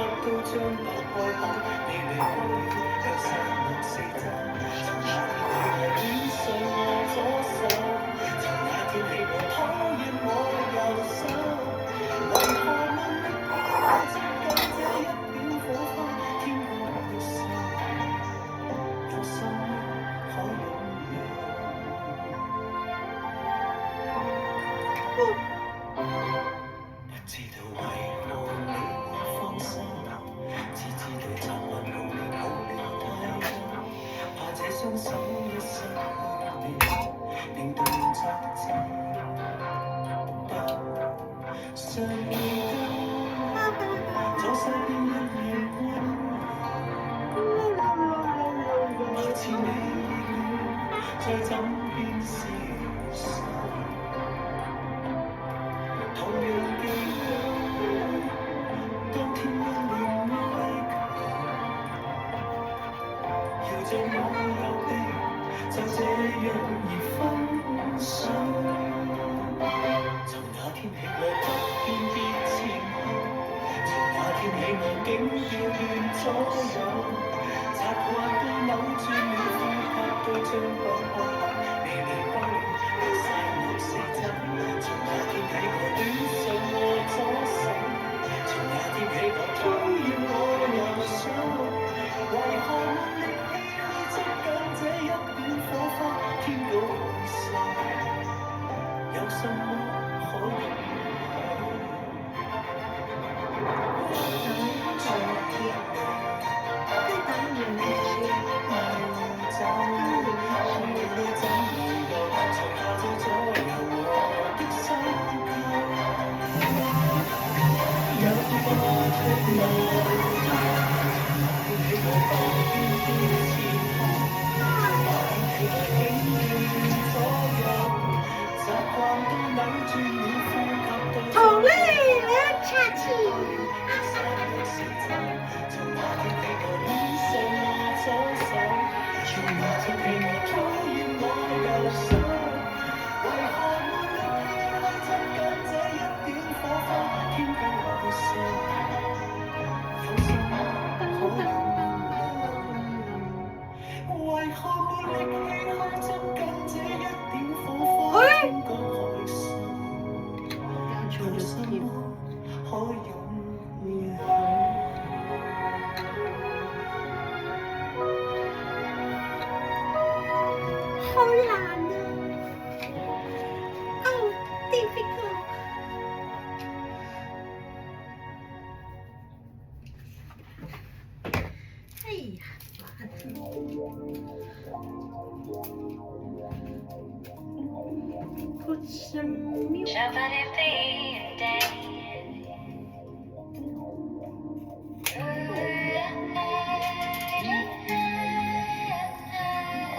到將白愛口，你離開卻失落四周。從那天起我戀上我左手，從那天起我討厭我右手，為何沒力去接近這一點火花？天高地深，有什麼可擁有？不知道為何你會放手，只知道習慣無聊抱了太久，怕這雙手一失去你，令動作震抖。上面左手邊一樣溫柔，來自你在枕邊消失。同樣記得當天一臉哀求，要像我有的就這樣而分手。從那天起我不辨別前後，從那天起我竟調亂左右，習慣到扭轉了呼吸，都將不開口，你離開了又散落四周。從那天起我戀上我左手，從那天起我討厭我右手，為何沒力氣去捉緊這一點火花？天高地深，有什麼可擁有？昨天你等完你走，看你怎樣從下到左右我的手扣，有不出路途，你我旁邊前後，你我竟亂左右，習慣都扭轉了呼吸都。好累了，下去。從那天起我戀上我左手，從那天起我討厭我右手，為何沒力氣去捉緊這一點火花？天高地深，有什麼可擁有？為何沒力氣去捉緊這一點火花？天高海深，有什麼可擁有？好难啊！Oh, difficult. 哎呀，烦！Put some music.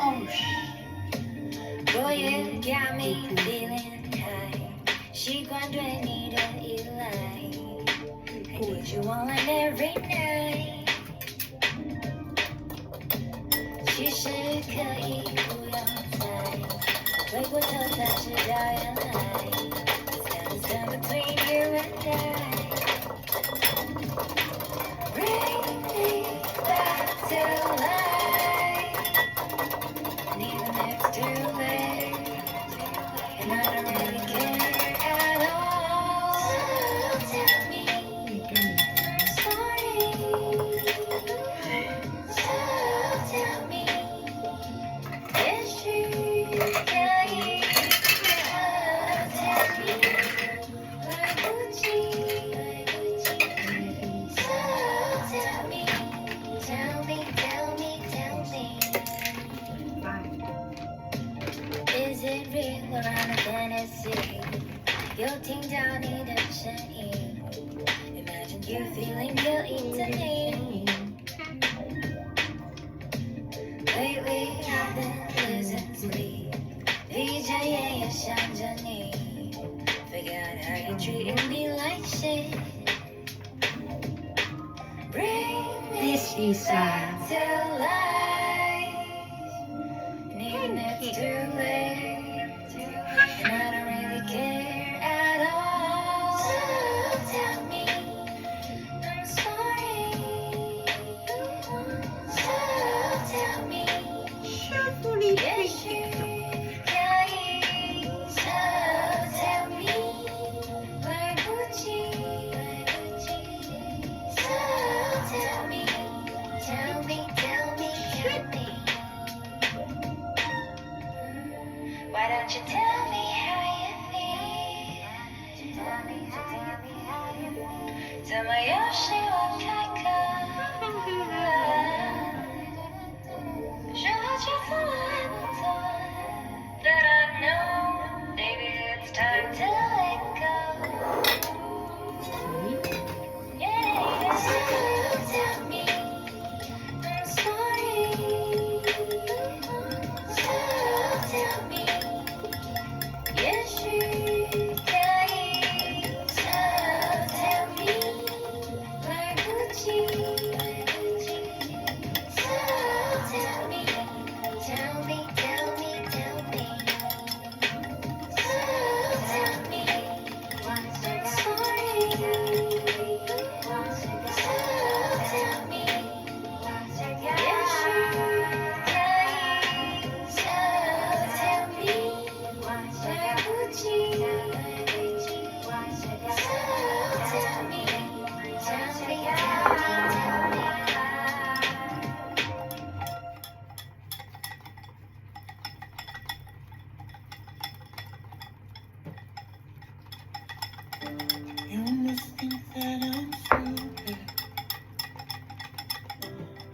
Oh shit. Boy, you got me feeling high， 习惯对你的依赖 I need you all and every night， 其实可以不用猜，回过头才知道原来 It's gonna stand between you and I， Bring me back to life， and even if it's too late，and I don't really care at all. So tell me I'm sorry. So tell me, is she okay? So tell me, why would she? So tell me, tell me, tell me, tell me. Is it real or I'm a fantasy？ 又听到你的声音 Imagine you feeling guilty to me Lately I've been losing sleep 闭着眼也想着你 Forgot how you treated me like shit Bring me This is back to life And even if it's too late And I don't really care at all So tell me I'm sorry 有希望开口。说好几次还不错，That I know, baby, it's time to let go. Yeah, so tell me I'm sorry. So tell me, 也许可以。So tell me, 来不及。So tell me, tell me, tell me, tell me. So tell me, I'm sorry. So tell me, 也许可以。So tell me, 来不及。So tell me, tell me, tell me. You must think that I'm stupid.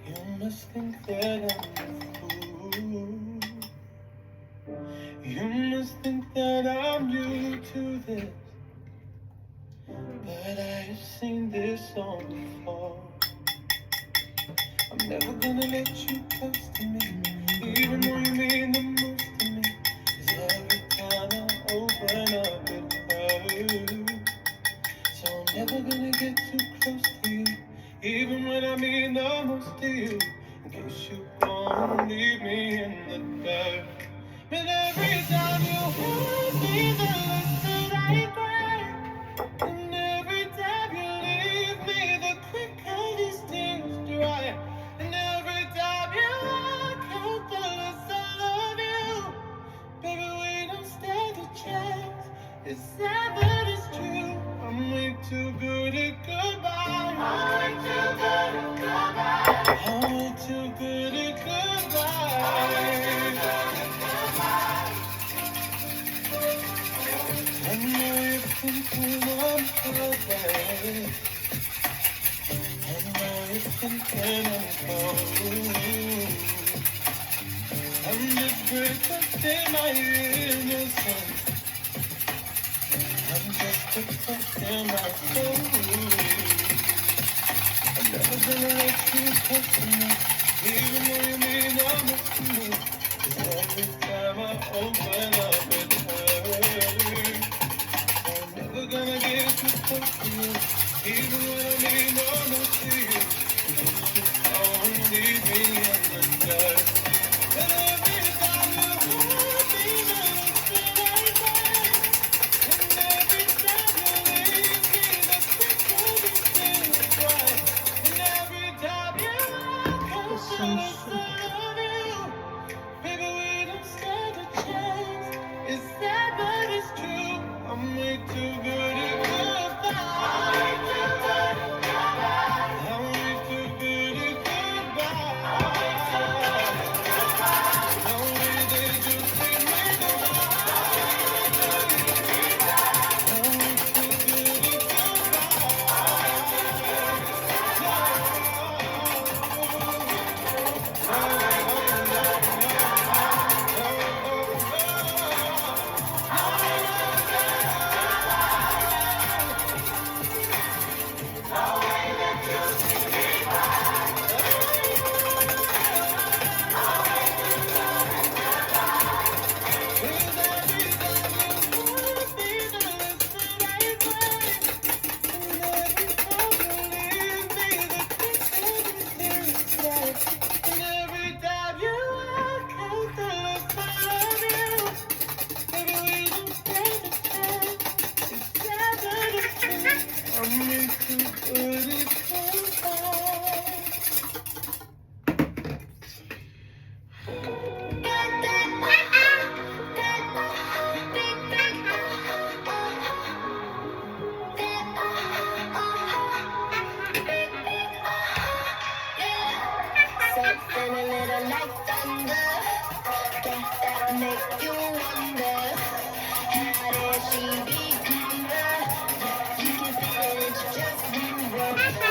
You must think that I'm a fool. You must think that I'm new to this. But I have seen this song before. I'm never gonna let you close to me, even though you mean the most to me. 'Cause every time I open up it hurts. So I'm never gonna get too close to you, even when I mean the most to you. In case you wanna leave me in the dark. But every time you hurt me, the less that I cry. And every time you leave me, the quicker these tears dry. And every time you walk out, the less I love you. Baby, we don't stand a chance. It's sad, but it's true. I'm way too good at goodbye. I'm way too good at goodbye. I'm way too good at goodbye. I know you're thinking I'm perfect. I know you're thinking I'm cold. I'm just protecting my innocence. I'm just protecting my soul. I'm never gonna let you touch me, even though you mean nothing to me. 'Cause every time I open up it hurts. I'm never gonna get too close to you, even when I mean nothing to you. You just don't leave me in the dark. But every time you hold me, the less that I cry. And every time you leave me, the quicker these tears dry. And every time you walk out, the less I love you. Baby, we don't stand a chance. It's sad, but it's true. I'm way too good at goodbye. I'm way too good at goodbye. I'm way too good at goodbye. No way that you see me goodbye. I'm way too good at Something a little like thunder, guess that make you wonder, how did she become the? You can feel it, it's just one word. It's like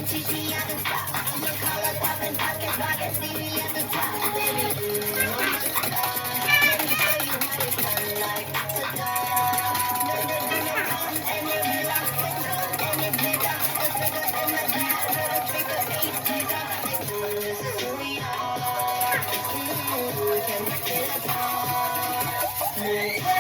teach me how to stop. I'ma call up pop and pocket, see me at the top, baby. Let me show you what it's done like. Ta-da. No, and you be locked and it's bigger. A figure in my bag, with a figure eight bigger. This is who we are. Can we get it on? Make way,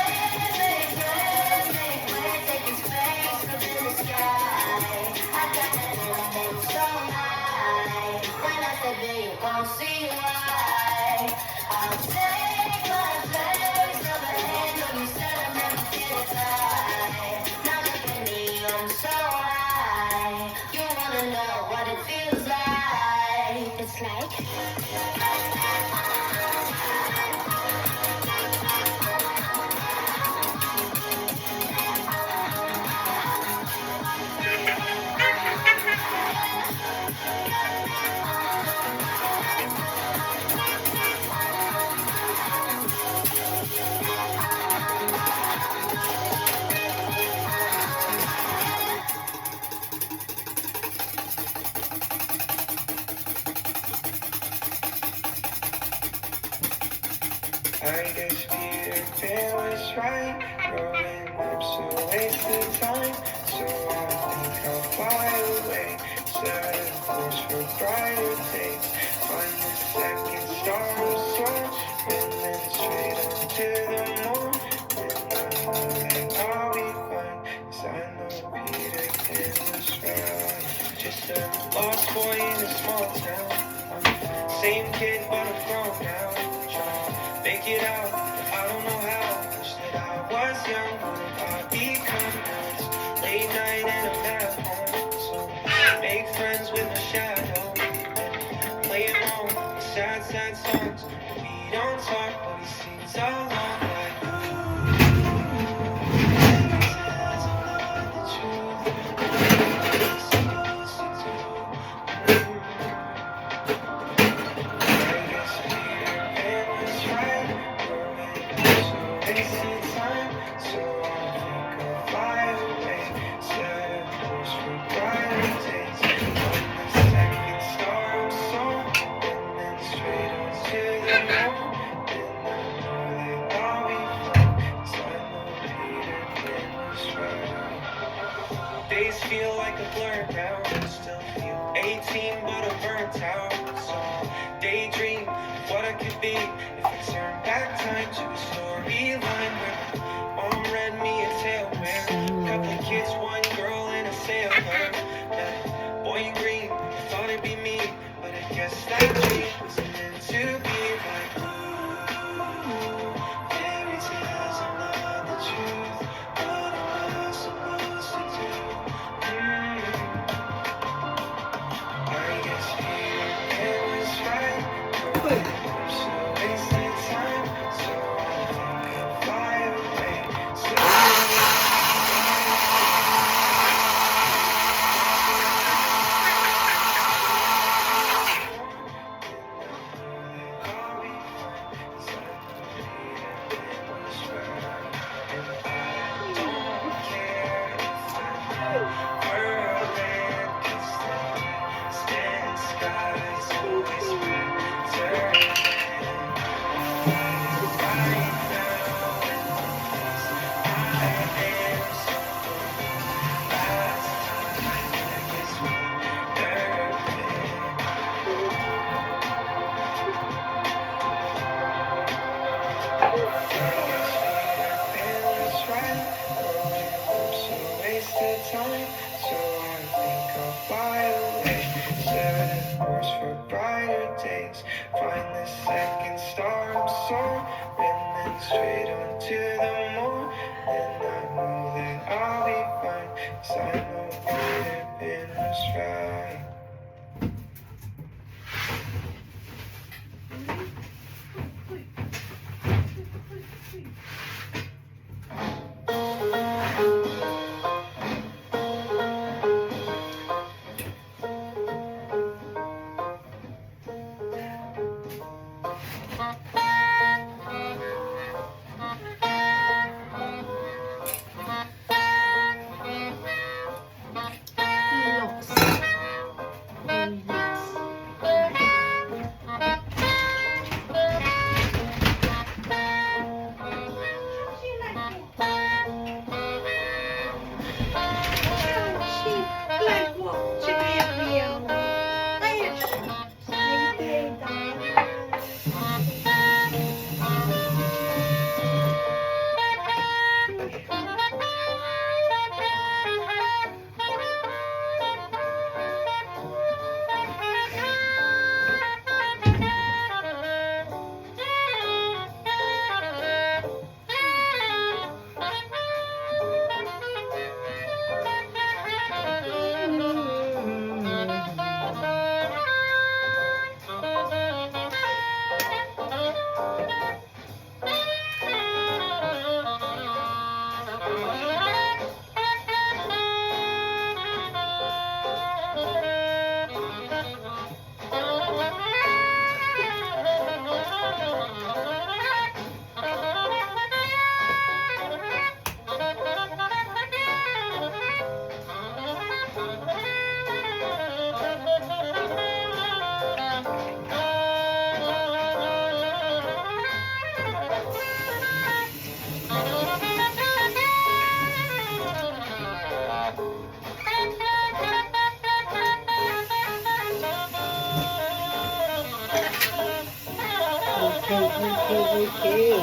taking space up in the sky. I got that element so high. When I said that you gon' see why. I'll take my place over here. No, you said I never get it right. Now look at me, I'm so high. You wanna know what it feels like? It's like I guess Peter Pan was right. Growing up's a waste of time. So I think I'll fly away. Set a course for brighter days. Find the second star of soar. And then straight on to the moon. And I know that I'll be fine. 'Cause I know Peter Pan was right. Just a lost boy in a small town. Same kid but I'm grown now. Make it out, but I don't know how. Wish that I was young, what if I become nuts? Late night and I'm at home, so make friends with my shadow. Play along with sad, sad songs. We don't talk, but he sings along like days feel like a blur now. Still feel 18, but I'm burnt out. So daydream of what I could be if I turn back time to a storyline where mom read me a tale where couple of kids, one girl, and a sailor. That boy in green thought it'd be me, but I guess that dream wasn't meant to be. Like fairy tales are not the truth. What am I supposed to do? I guess Peter Pan was right. I'm so wasted time, so I think I'll fly away. So I'll be fine, 'cause I know Peter Pan was right. And I don't care if I whirling, 'cause the distant skies always better. the time, so I think I'll fly away. Set a course for brighter days. Find the second star, I'm soaring, and then straight on to the morn. And I know that I'll be fine, 'cause I know Peter Pan was right. Lots. Lots. How do you like it? She like watching every Okay.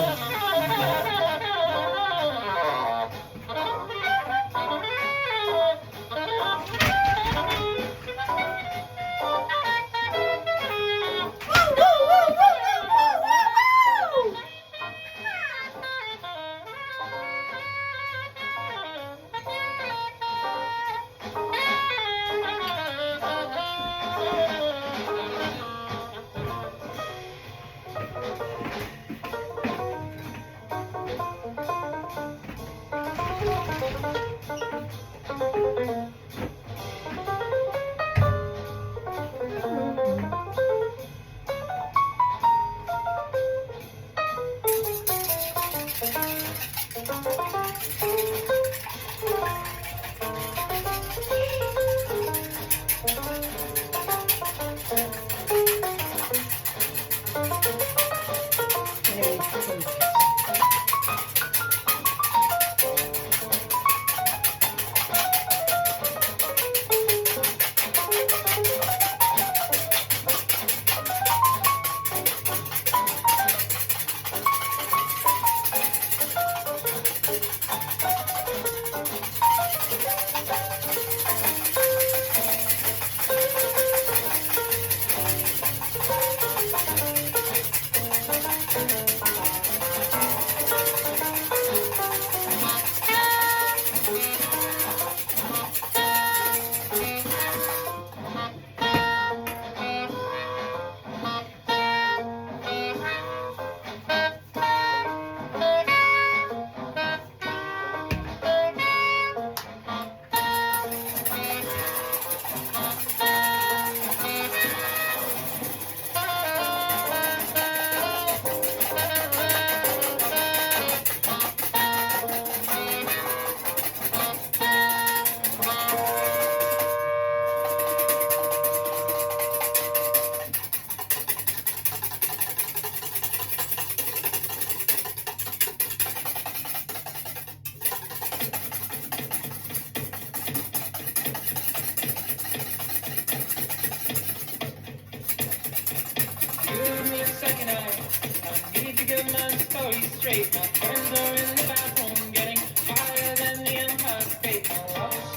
get my story straight. My friends are in the bathroom getting higher than the Empire State. My love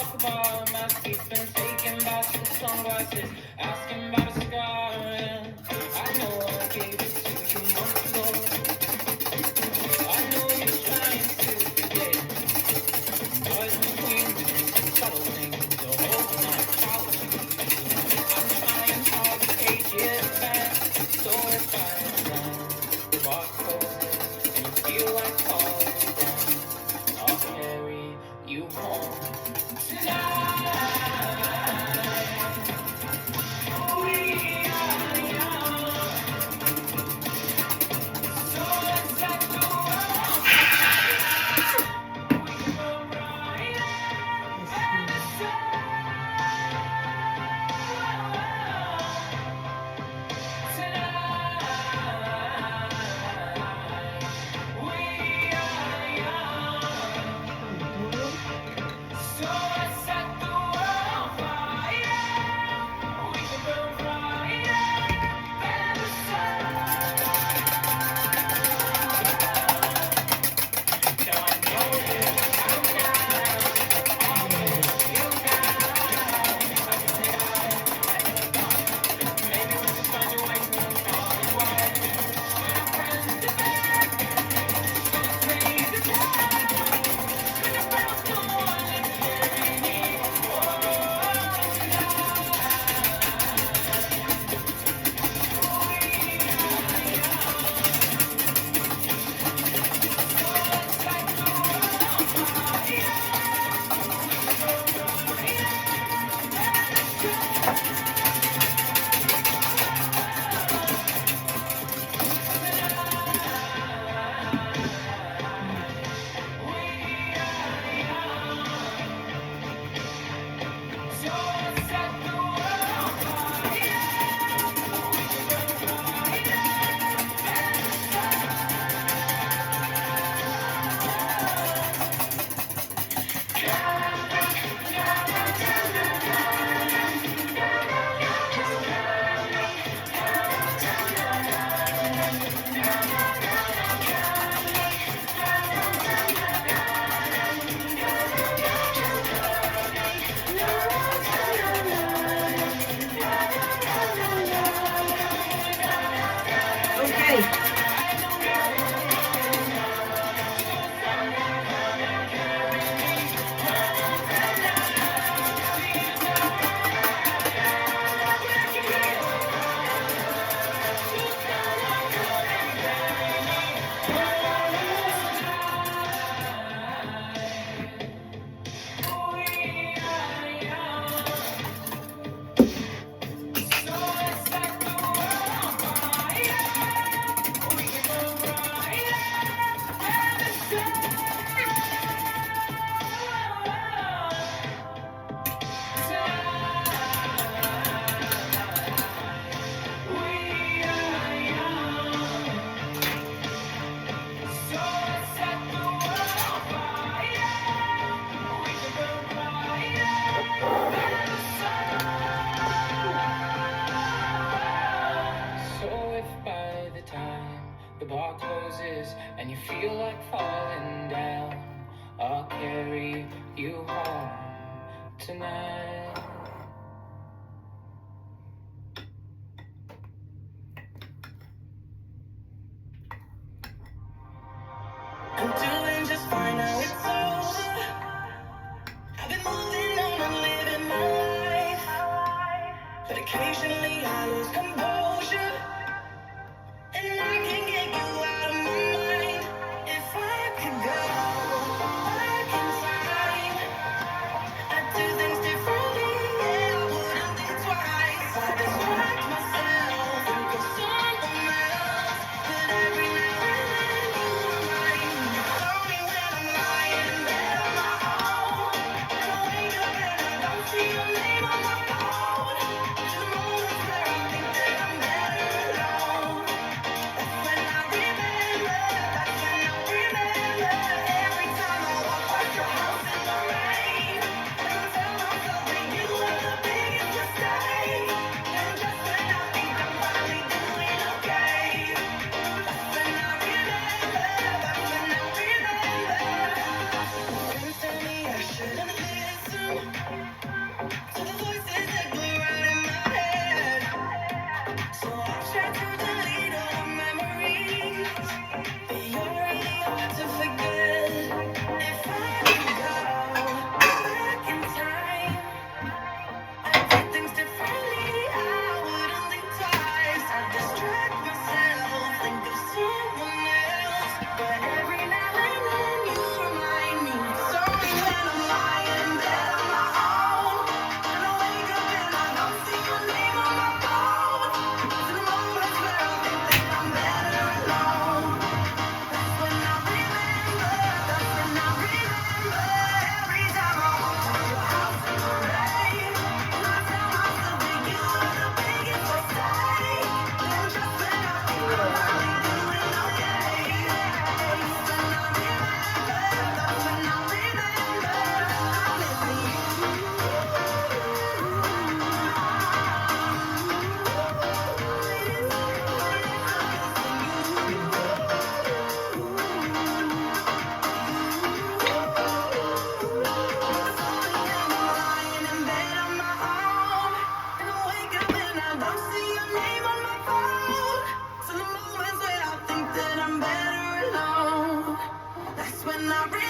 talk about my seats, been taking back the sunglasses, asking about a scar. And I know I gave it to you months ago. I know you're trying to forget, but between subtle things, the whole night apology. I'm trying hard to take it back. So if I walk over and you feel like falling down, I'll carry you home tonight. We are young, so let's let the world we go right tonight. We are young.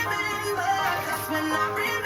remember, that's when I remember.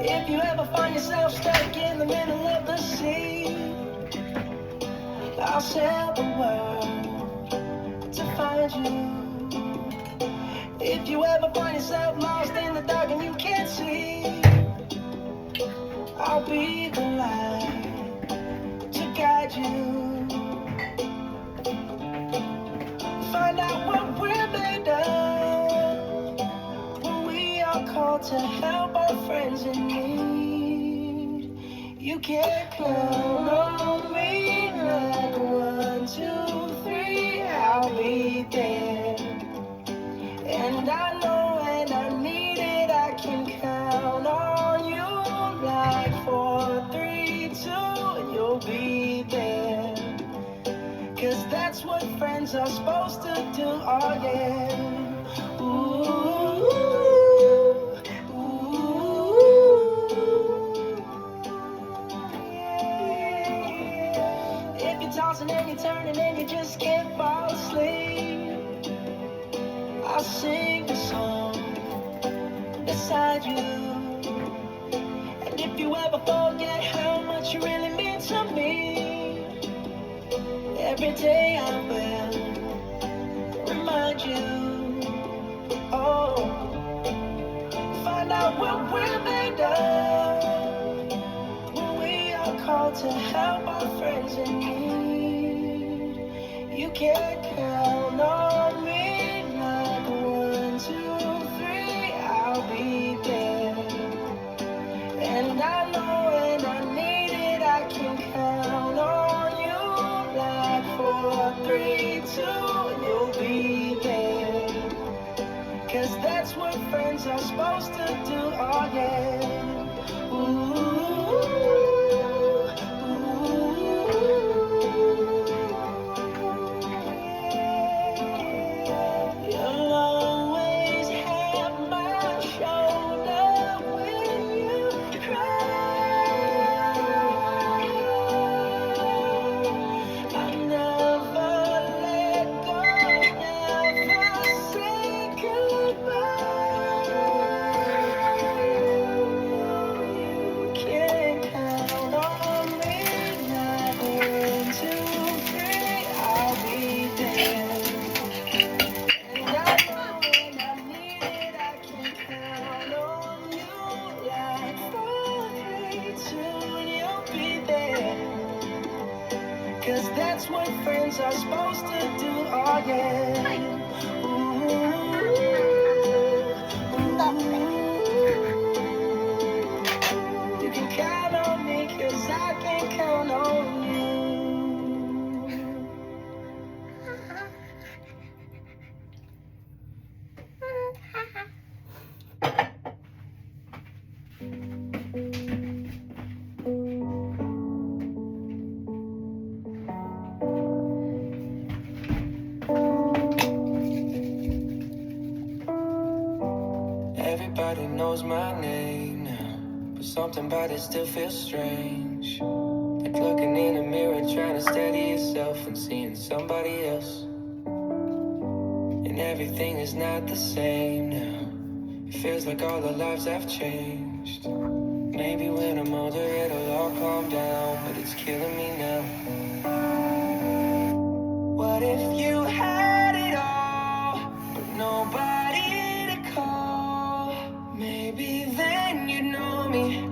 If you ever find yourself stuck in the middle of the sea, I'll sail the world to find you. If you ever find yourself lost in the dark and you can't see, I'll be the light to guide you. Find out what we're made of when we are called to help our friends in need. You can count on me like 1, 2, 3, I'll be there. And I know when I need it, I can count on you like 4, 3, 2, and you'll be there. 'Cause that's what friends are supposed to do, oh yeah. Ooh, yeah. If you're tossing and you're turning and you just can't fall asleep, I'll sing a song beside you. And if you ever forget how much you really mean to me, every day I will remind you. Oh, find out what we're made of when we are called to help our friends in need. You can count on me like 1, 2, 3, I'll be there. And I know when I need it, I can count on you like 4, 3, 2, and you'll be there. 'Cause that's what friends are supposed to do, oh yeah. Ooh, yeah. You'll always have my shoulder when you cry. I never let go, never say goodbye. You can count on me like 1, 2, 3, I'll be there. And I know when I need it, I can count on you like 4, 3, 2, and you'll be there. 'Cause that's what friends are supposed to do, oh yeah. Ooh, you can count on me 'cause I can count on you. Everybody knows my name now. but something about it still feels strange. Like looking in a mirror, trying to steady yourself and seeing somebody else. And everything is not the same now. It feels like all the lives have changed. Maybe when I'm older it'll all calm down, but it's killing me now. What if you had it all, but nobody to call? Maybe then you'd know me.